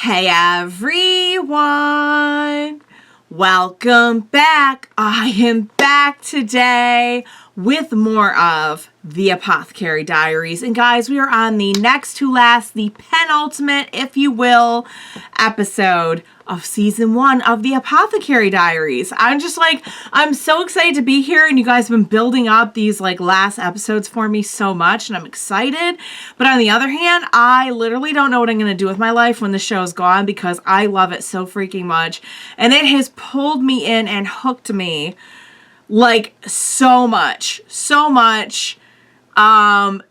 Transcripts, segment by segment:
Hey everyone! Welcome back. I am back today with more of the Apothecary Diaries. And guys, we are on the next to last, the penultimate, if you will, episode of season 1 of the Apothecary Diaries. I'm so excited to be here, and you guys have been building up these last episodes for me so much, and I'm excited. But on the other hand, I literally don't know what I'm going to do with my life when the show's gone, because I love it so freaking much, and it has pulled me in and hooked me so much.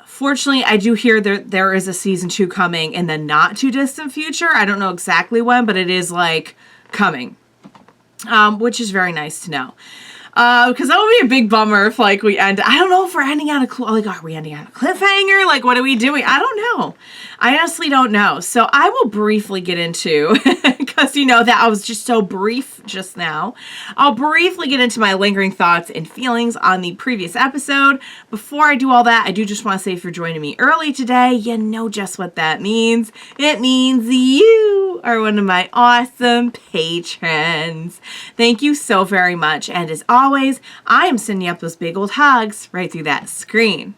Fortunately, I do hear there is a season 2 coming in the not too distant future. I don't know exactly when, but it is coming, which is very nice to know. Because that would be a big bummer if we end. I don't know if we're ending on are we ending on a cliffhanger? What are we doing? I don't know. I honestly don't know. So I will briefly get into, because that I was just so brief just now. I'll briefly get into my lingering thoughts and feelings on the previous episode. Before I do all that, I do just want to say, if you're joining me early today, you know just what that means. It means you are one of my awesome patrons. Thank you so very much. And as always, I am sending up those big old hugs right through that screen.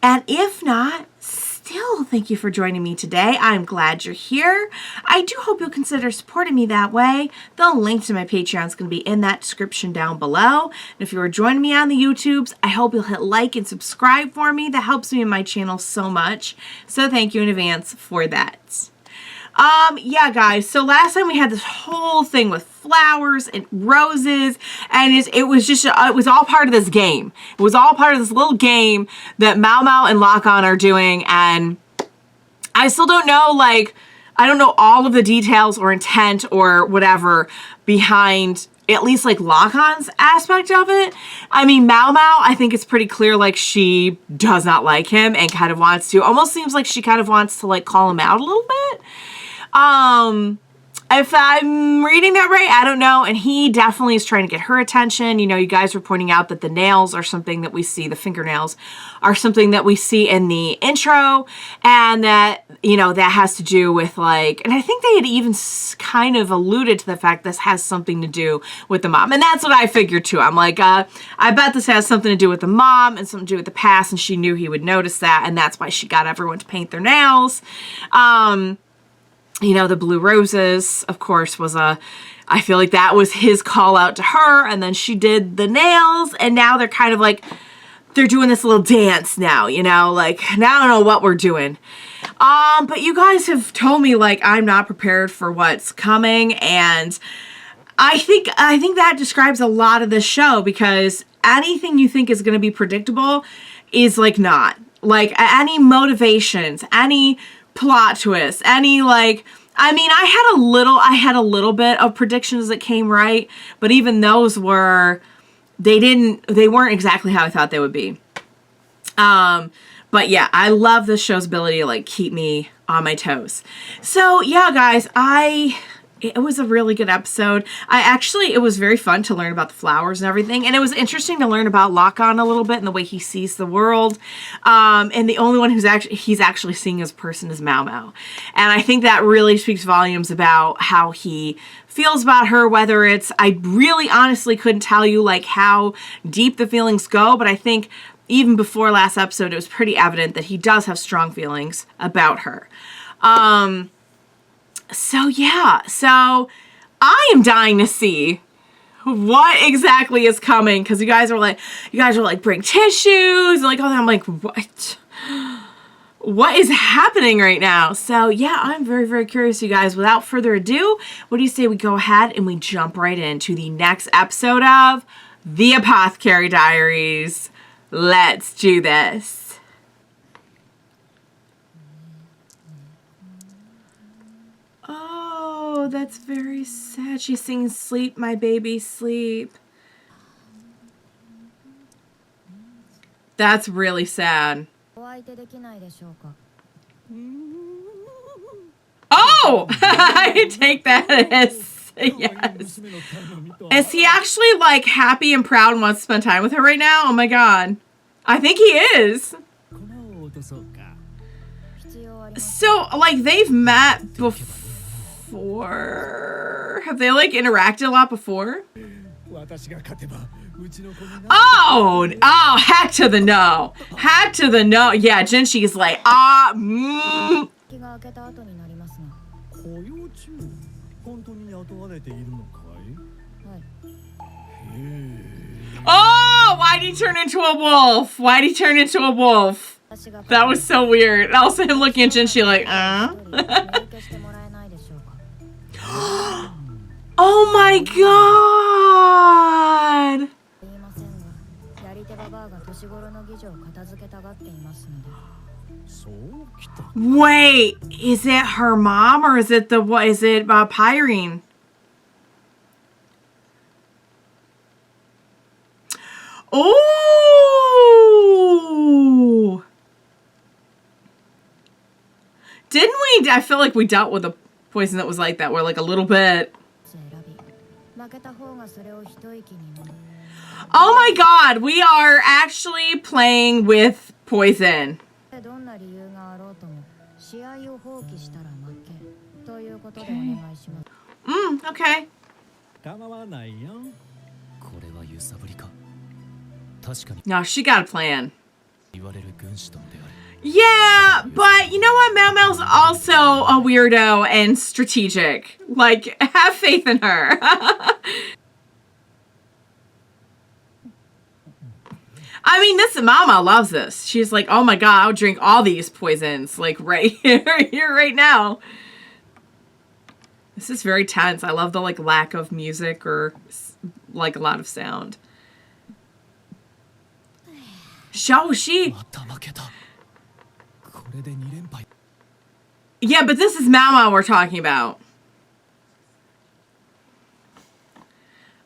And if not, still, thank you for joining me today. I'm glad you're here. I do hope you'll consider supporting me that way. The link to my Patreon is going to be in that description down below. And if you are joining me on the YouTubes, I hope you'll hit like and subscribe for me. That helps me in my channel so much. So thank you in advance for that. Yeah, guys, so last time we had this whole thing with flowers and roses, and it was all part of this game. It was all part of this little game that Maomao and Lakan are doing, and I still don't know, I don't know all of the details or intent or whatever behind at least Lakan's aspect of it. I mean, Maomao, I think it's pretty clear she does not like him and kind of wants to, almost seems like she kind of wants to call him out a little bit. If I'm reading that right, I don't know. And he definitely is trying to get her attention. You guys were pointing out that the nails are something that we see, the fingernails are something that we see in the intro, and that, that has to do with and I think they had even kind of alluded to the fact this has something to do with the mom. And that's what I figured too. I'm I bet this has something to do with the mom and something to do with the past, and she knew he would notice that, and that's why she got everyone to paint their nails. The blue roses, of course, I feel like that was his call out to her, and then she did the nails, and now they're kind of they're doing this little dance now, now I don't know what we're doing. But you guys have told me, I'm not prepared for what's coming, and I think that describes a lot of this show, because anything you think is going to be predictable is, not. Any motivations, any plot twists, any I mean, I had a little bit of predictions that came right, but even those weren't exactly how I thought they would be. But yeah, I love this show's ability to keep me on my toes. So yeah, guys, it was a really good episode. It was very fun to learn about the flowers and everything. And it was interesting to learn about Lakan a little bit and the way he sees the world. And the only one he's actually seeing as a person is Maomao. And I think that really speaks volumes about how he feels about her, whether it's, I really honestly couldn't tell you how deep the feelings go, but I think even before last episode, it was pretty evident that he does have strong feelings about her. So yeah, so I am dying to see what exactly is coming, because you guys are bring tissues, and I'm what is happening right now? So yeah, I'm very, very curious, you guys. Without further ado, what do you say we go ahead and we jump right into the next episode of the Apothecary Diaries? Let's do this. Oh, that's very sad. She sings "Sleep, My Baby, Sleep." That's really sad. Oh! I take that as yes. Is he actually happy and proud and wants to spend time with her right now? Oh my god. I think he is. So, they've met before. before? Have they like interacted a lot before? Oh, heck to the no. Heck to the no. Yeah, Jinshi's like, Oh, why'd he turn into a wolf? Why'd he turn into a wolf? That was so weird. Also him looking at Jinshi like, Oh my god! Wait, is it her mom or is it the what? Is it Pyrene? Oh! Didn't we? I feel like we dealt with a poison that was like that, where like a little bit. Oh my god, we are actually playing with poison. Okay. No, she got a plan. Yeah, but you know what? Maomao's also a weirdo and strategic. Like, have faith in her. I mean, this Maomao loves this. She's like, oh my god, I'll drink all these poisons, like right here, right now. This is very tense. I love the like lack of music or like a lot of sound. Shaoxi. Yeah, but this is Maomao we're talking about.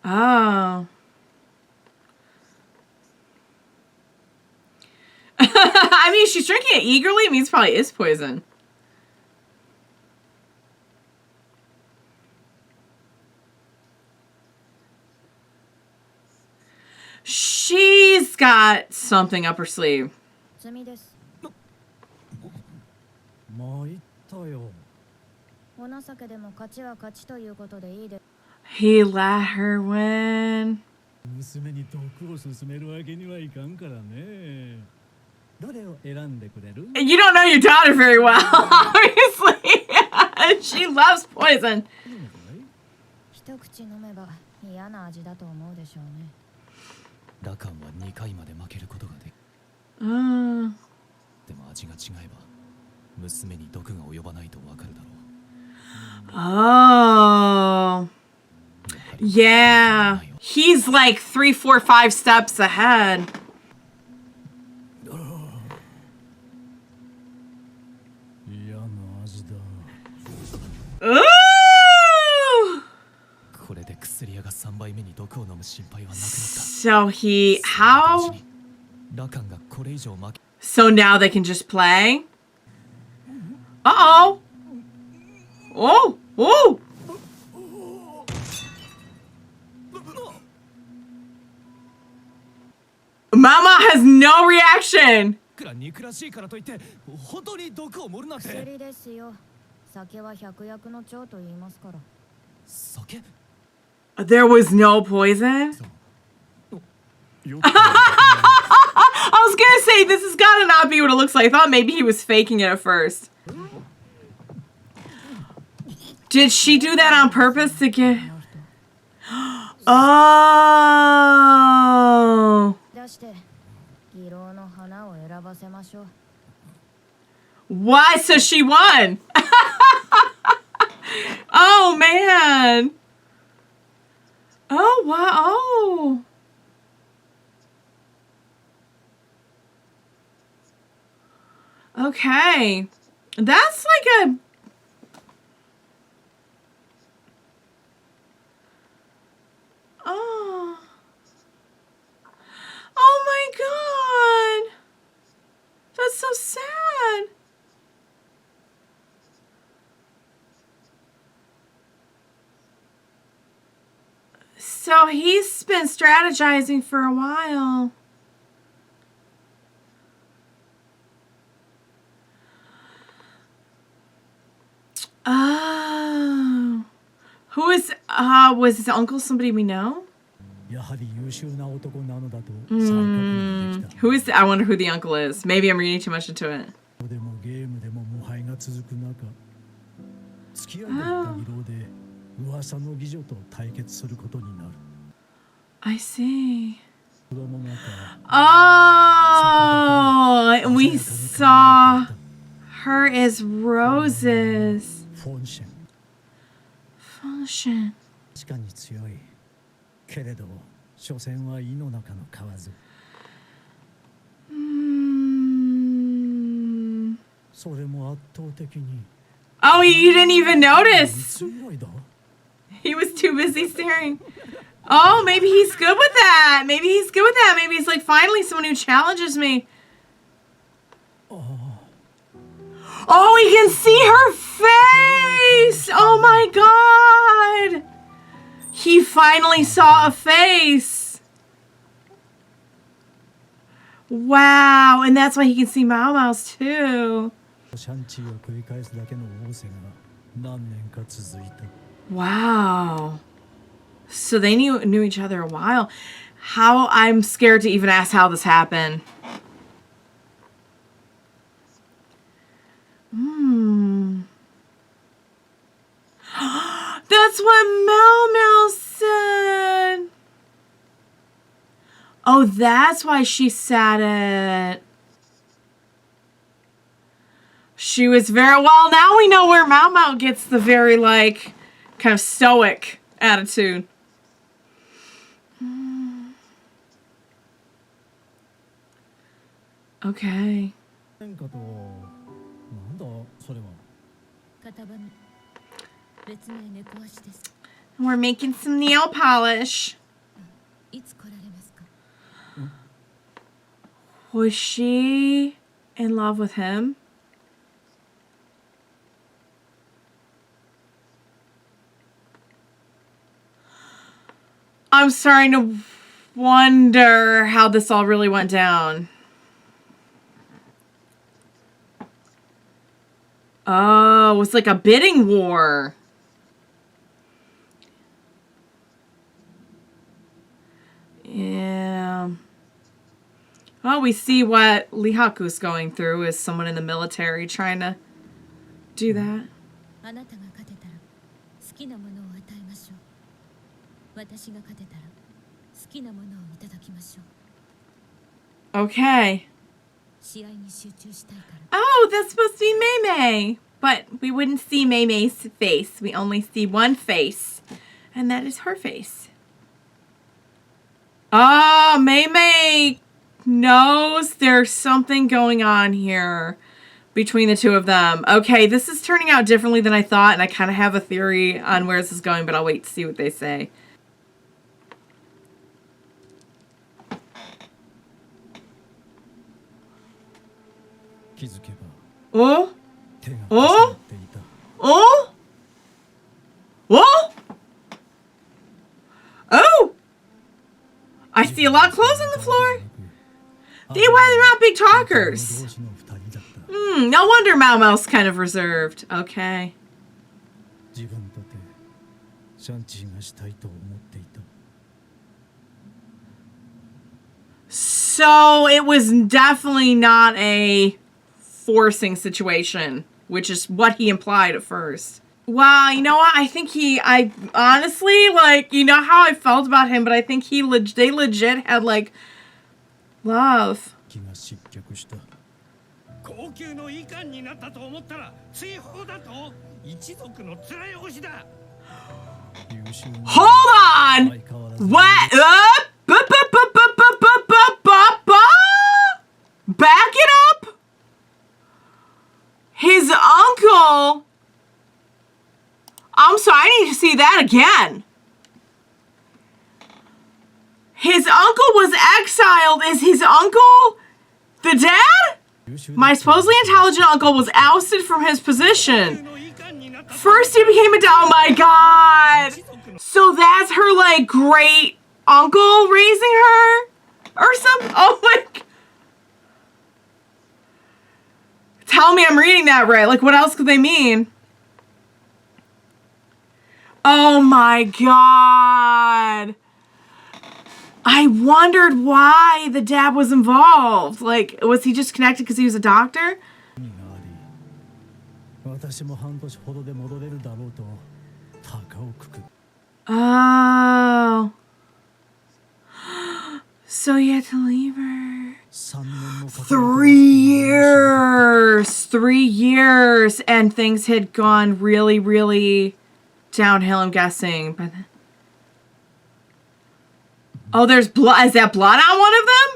Oh. I mean, she's drinking it eagerly. It means probably is poison. She's got something up her sleeve. He let her win. You don't know your daughter very well, obviously. She loves poison. Oh. Yeah. He's like 3, 4, 5 steps ahead. Ooh! So how? So now they can just play? Uh-oh. Oh, oh. Mama has no reaction. There was no poison? I was gonna say, this has gotta not be what it looks like. I thought maybe he was faking it at first. Did she do that on purpose to get... Oh. Why? So she won. Oh, man. Oh, wow. Oh. Okay. That's like a... Oh. Oh my god. That's so sad. So he's been strategizing for a while. Oh. was his uncle somebody we know? Who is I wonder who the uncle is. Maybe I'm reading too much into it. I see. Oh, and we saw her as roses. Function. Oh, you didn't even notice. He was too busy staring. Oh, maybe he's good with that. Maybe he's good with that. Maybe he's like, finally someone who challenges me. Oh, he can see her face. Oh my God. He finally saw a face. Wow. And that's why he can see Maomao's too. Wow. So they knew each other a while. How I'm scared to even ask how this happened. That's what Maomao said. Oh, that's why she said it. She was very well. Now we know where Maomao gets the very like kind of stoic attitude. Okay. We're making some nail polish. Was she in love with him? I'm starting to wonder how this all really went down. Oh, it was like a bidding war. Yeah. Well, we see what Lihaku's going through is someone in the military trying to do that. Okay. Oh, that's supposed to be Mei Mei. But we wouldn't see Mei Mei's face. We only see one face. And that is her face. Oh, Mei Mei knows there's something going on here between the two of them. Okay, this is turning out differently than I thought. And I kind of have a theory on where this is going. But I'll wait to see what they say. Oh? Oh? Oh? Oh? Oh! I see a lot of clothes on the floor. They're not big talkers. No wonder Maomao's kind of reserved. Okay. So it was definitely not a forcing situation, which is what he implied at first. Wow, you know what? I think I honestly, like, you know how I felt about him, but I think they legit had, like, love. Hold on! What? Back it up! His uncle... I'm sorry, I need to see that again. His uncle was exiled. Is his uncle the dad? My supposedly intelligent uncle was ousted from his position. First he became a dad. Oh my god. So that's her, like, great uncle raising her? Or something? Oh my... Tell me I'm reading that right. Like, what else could they mean? Oh my God. I wondered why the dad was involved. Like, was he just connected because he was a doctor? Oh. So you had to leave her. 3 years. 3 years. And things had gone really, really downhill, I'm guessing. But oh, there's blood. Is that blood on one of them?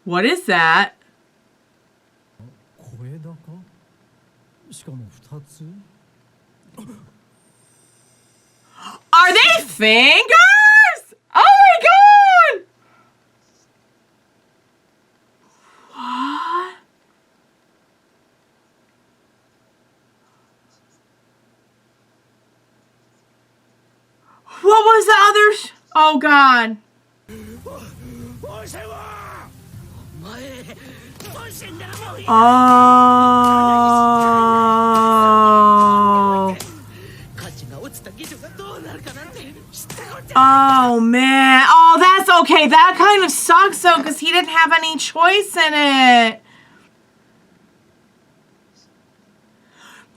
What is that? Are they fingers? Oh my God! What? What was the other? Oh God. Oh. Oh man. Oh, that's okay. That kind of sucks though, because he didn't have any choice in it.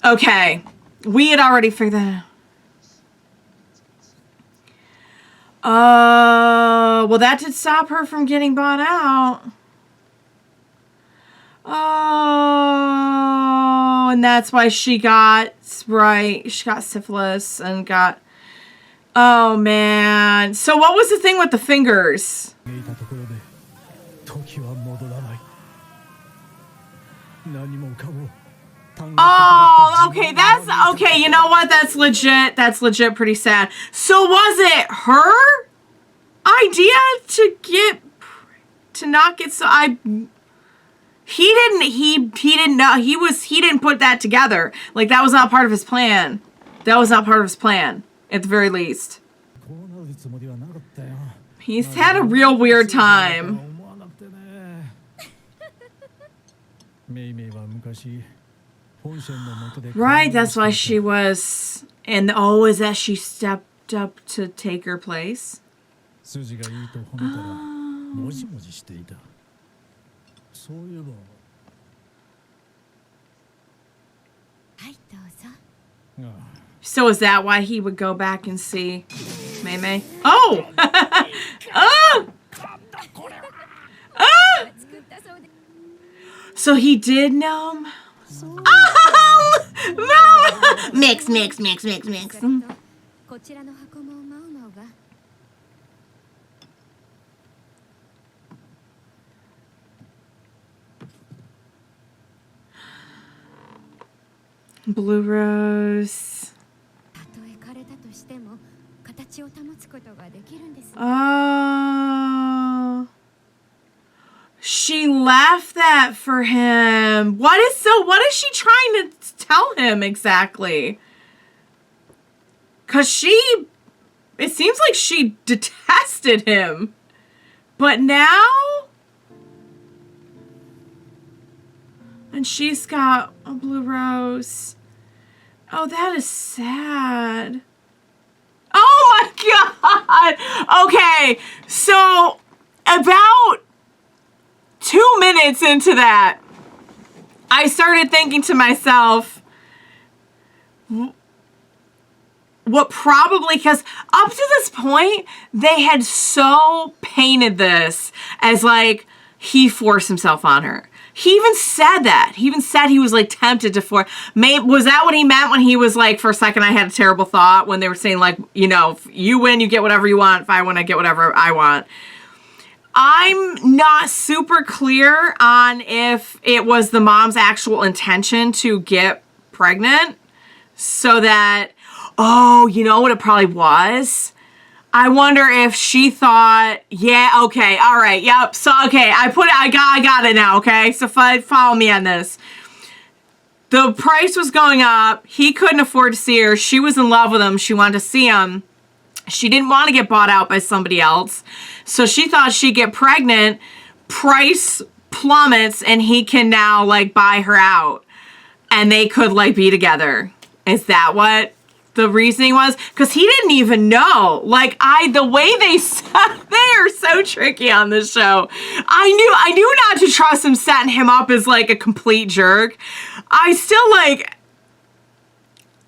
Okay. We had already figured that out. Well, that did stop her from getting bought out. Oh, and that's why she got, right, she got syphilis and got, oh man. So what was the thing with the fingers? Oh, okay, that's, okay, you know what? That's legit pretty sad. So was it her idea to not get, so he didn't know, he didn't put that together. Like, that was not part of his plan. That was not part of his plan, at the very least. He's had a real weird time. Right, that's why she was, and oh, is that she stepped up to take her place? Oh. So is that why he would go back and see Maomao? Oh! Oh! Oh! So he did know him? Oh! Mix. Blue rose. Oh. She left that for him. What is she trying to tell him exactly? Cause it seems like she detested him. But now? And she's got a blue rose. Oh, that is sad. Oh my God. Okay, so about 2 minutes into that, I started thinking to myself, what probably, because up to this point, they had so painted this as like, he forced himself on her. He even said that. He even said he was like tempted to force. Was that what he meant when he was like, for a second I had a terrible thought, when they were saying like, you know, if you win, you get whatever you want. If I win, I get whatever I want. I'm not super clear on if it was the mom's actual intention to get pregnant so that, oh, you know what it probably was? I wonder if she thought, yeah, okay, all right, yep. So, okay, I got it now, okay? So follow me on this. The price was going up. He couldn't afford to see her. She was in love with him. She wanted to see him. She didn't want to get bought out by somebody else. So she thought she'd get pregnant. Price plummets and he can now like buy her out and they could like be together. Is that what the reasoning was? Because he didn't even know. Like, the way they are so tricky on this show. I knew not to trust him, setting him up as like a complete jerk. I still like,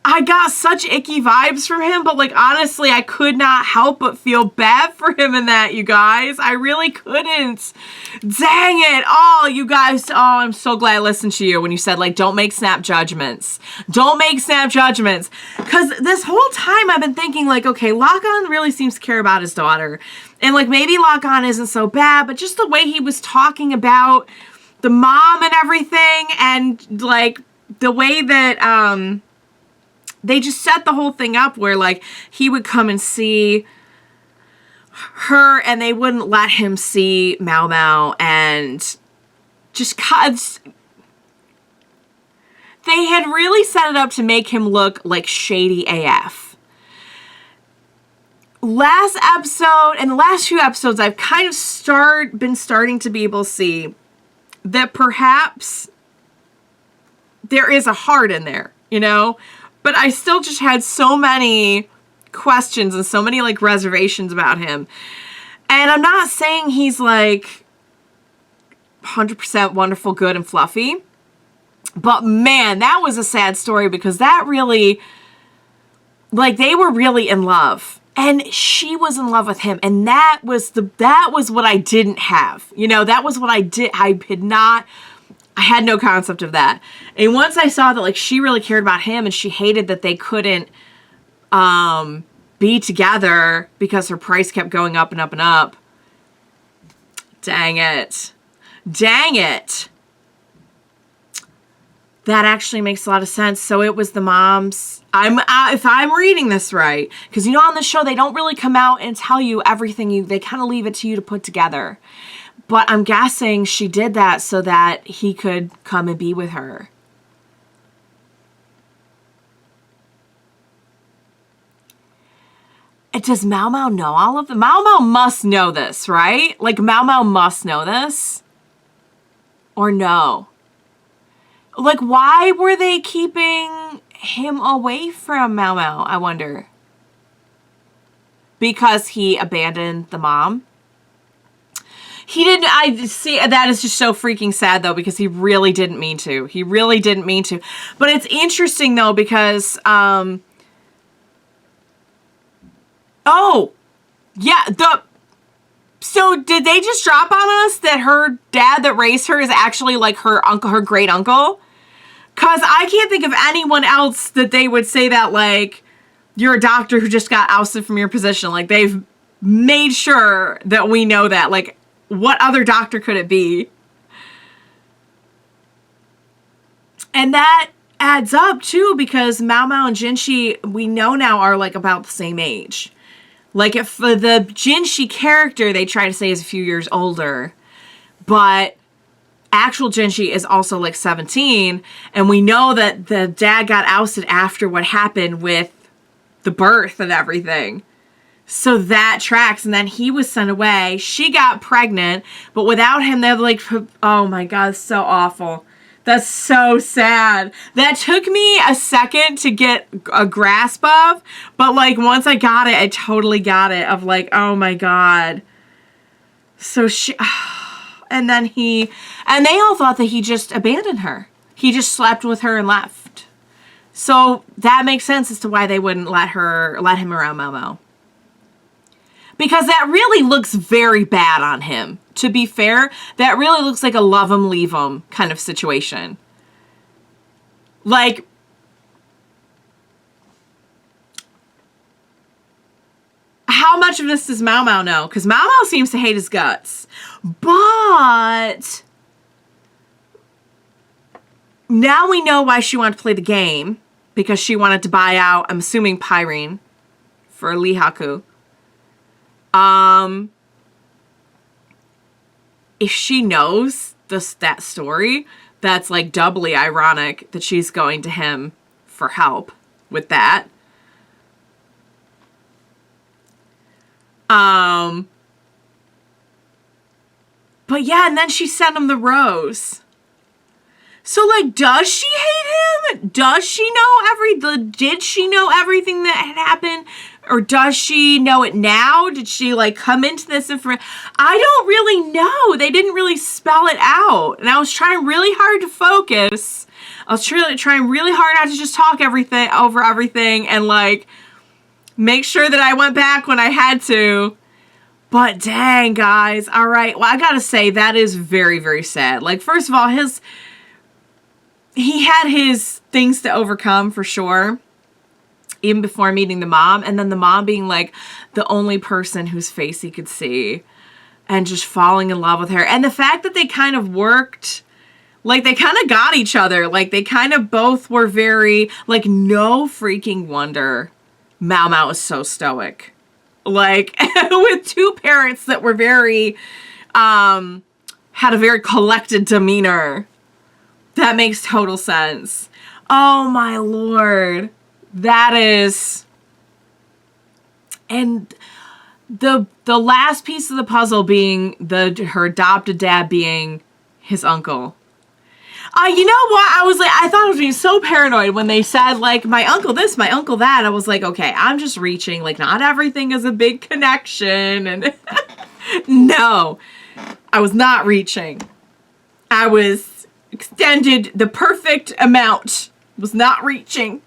I got such icky vibes from him, but like, honestly, I could not help but feel bad for him in that, you guys. I really couldn't. Dang it. Oh, you guys. Oh, I'm so glad I listened to you when you said like, don't make snap judgments. Don't make snap judgments. Because this whole time I've been thinking like, okay, Lakan really seems to care about his daughter. And like, maybe Lakan isn't so bad, but just the way he was talking about the mom and everything, and like the way that, they just set the whole thing up where, like, he would come and see her and they wouldn't let him see Maomao, and just cause they had really set it up to make him look like shady AF. Last episode, and the last few episodes, I've kind of been starting to be able to see that perhaps there is a heart in there, you know? But I still just had so many questions and so many like reservations about him. And I'm not saying he's like 100% wonderful, good, and fluffy. But man, that was a sad story, because that really, like, they were really in love. And she was in love with him. And that was what I didn't have. You know, that was what I had no concept of that. And once I saw that, like, she really cared about him and she hated that they couldn't be together because her price kept going up and up and up. Dang it. Dang it. That actually makes a lot of sense. So it was the mom's. If I'm reading this right, because you know on the show they don't really come out and tell you everything. They kind of leave it to you to put together. But I'm guessing she did that so that he could come and be with her. And does Maomao know all of them? Maomao must know this, right? Like, Maomao must know this? Or no? Like, why were they keeping him away from Maomao, I wonder? Because he abandoned the mom? He didn't, I see, that is just so freaking sad, though, because he really didn't mean to. He really didn't mean to. But it's interesting, though, because, oh, yeah, so did they just drop on us that her dad that raised her is actually, like, her uncle, her great uncle? Because I can't think of anyone else that they would say that, like, you're a doctor who just got ousted from your position. Like, they've made sure that we know that, like, what other doctor could it be? And that adds up, too, because Maomao and Jinshi, we know now, are, like, about the same age. Like, if the Jinshi character, they try to say is a few years older. But actual Jinshi is also, like, 17. And we know that the dad got ousted after what happened with the birth and everything. So that tracks, and then he was sent away. She got pregnant, but without him, they're like, oh my God, it's so awful. That's so sad. That took me a second to get a grasp of, but like once I got it, I totally got it of like, oh my God. So and then and they all thought that he just abandoned her. He just slept with her and left. So that makes sense as to why they wouldn't let him around Maomao. Because that really looks very bad on him. To be fair, that really looks like a love him, leave him kind of situation. Like, how much of this does Maomao know? Because Maomao seems to hate his guts. But now we know why she wanted to play the game. Because she wanted to buy out, I'm assuming, Pyrene for Lihaku. If she knows that story, that's like doubly ironic that she's going to him for help with that. But yeah, and then she sent him the rose. So, like, does she hate him? Does she know did she know everything that had happened? Or does she know it now? Did she, like, come into this information? I don't really know. They didn't really spell it out. And I was trying really hard to focus. I was trying really hard not to just talk over everything and, like, make sure that I went back when I had to. But dang, guys. All right. Well, I gotta say, that is very, very sad. Like, first of all, he had his things to overcome for sure, even before meeting the mom. And then the mom being, like, the only person whose face he could see and just falling in love with her. And the fact that they kind of worked, like, they kind of got each other. Like, they kind of both were very, like, no freaking wonder Maomao was so stoic. Like, with two parents that were very, had a very collected demeanor. That makes total sense. Oh my Lord. That is, and the last piece of the puzzle being her adopted dad being his uncle. You know what? I thought I was being so paranoid when they said, like, my uncle this, my uncle that. I was like, okay, I'm just reaching. Like, not everything is a big connection. And no, I was not reaching. I was extended the perfect amount. Was not reaching.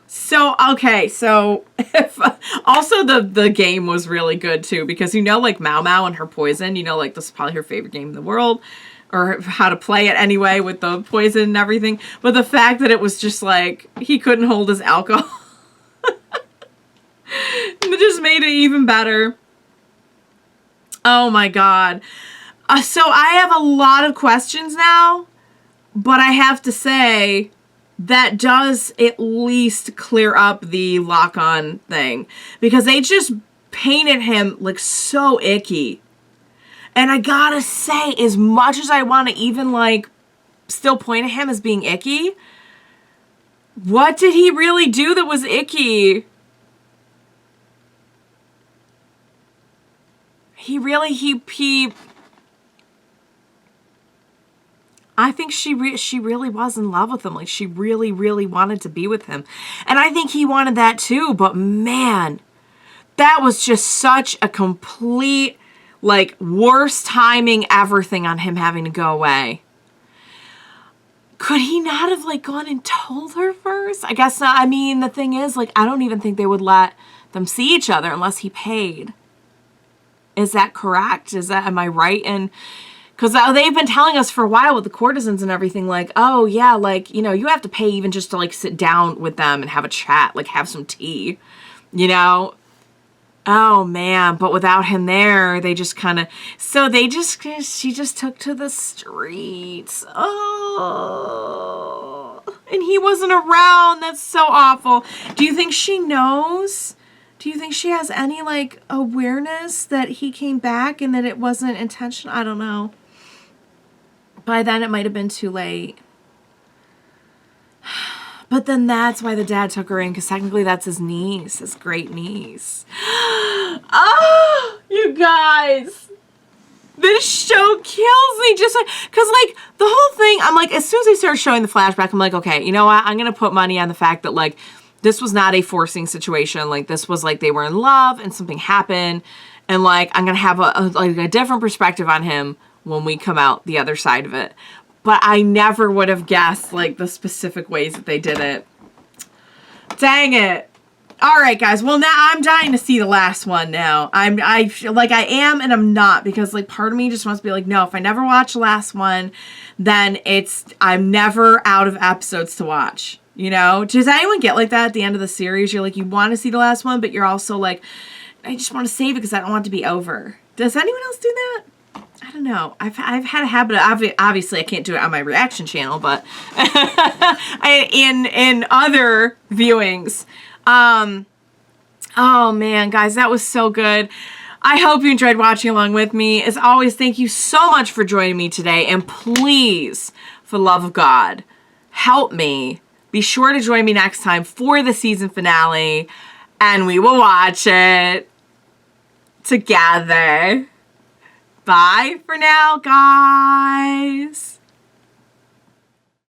So, okay, so also the game was really good too, because you know, like, Maomao and her poison, you know, like, this is probably her favorite game in the world, or how to play it anyway with the poison and everything. But the fact that it was just like he couldn't hold his alcohol, it just made it even better. Oh my God. So I have a lot of questions now, but I have to say, that does at least clear up the Lakan thing. Because they just painted him, like, so icky. And I gotta say, as much as I want to even, like, still point at him as being icky, what did he really do that was icky? I think she really was in love with him. Like, she really, really wanted to be with him. And I think he wanted that too. But man, that was just such a complete, like, worst timing ever thing on him having to go away. Could he not have, like, gone and told her first? I guess not. I mean, the thing is, like, I don't even think they would let them see each other unless he paid. Is that correct? Am I right? And because they've been telling us for a while with the courtesans and everything, like, oh, yeah, like, you know, you have to pay even just to, like, sit down with them and have a chat, like, have some tea, you know? Oh, man, but without him there, they just kind of, she just took to the streets. Oh, and he wasn't around. That's so awful. Do you think she knows? Do you think she has any, like, awareness that he came back and that it wasn't intentional? I don't know. By then, it might have been too late. But then that's why the dad took her in, because technically that's his niece, his great niece. Oh, you guys. This show kills me. Just like, because, like, the whole thing, I'm like, as soon as they started showing the flashback, I'm like, okay, you know what? I'm going to put money on the fact that, like, this was not a forcing situation. Like, this was, like, they were in love and something happened. And, like, I'm going to have a different perspective on him when we come out the other side of it. But I never would have guessed, like, the specific ways that they did it. Dang it. All right, guys. Well, now I'm dying to see the last one now. I feel like I am and I'm not, because, like, part of me just wants to be like, no, if I never watch the last one, then I'm never out of episodes to watch. You know? Does anyone get like that at the end of the series? You're like, you want to see the last one, but you're also like, I just want to save it because I don't want it to be over. Does anyone else do that? I don't know. I've had a habit of, obviously I can't do it on my reaction channel, but in other viewings. Oh man, guys, that was so good. I hope you enjoyed watching along with me. As always, thank you so much for joining me today. And please, for the love of God, help me. Be sure to join me next time for the season finale, and we will watch it together. Bye for now, guys.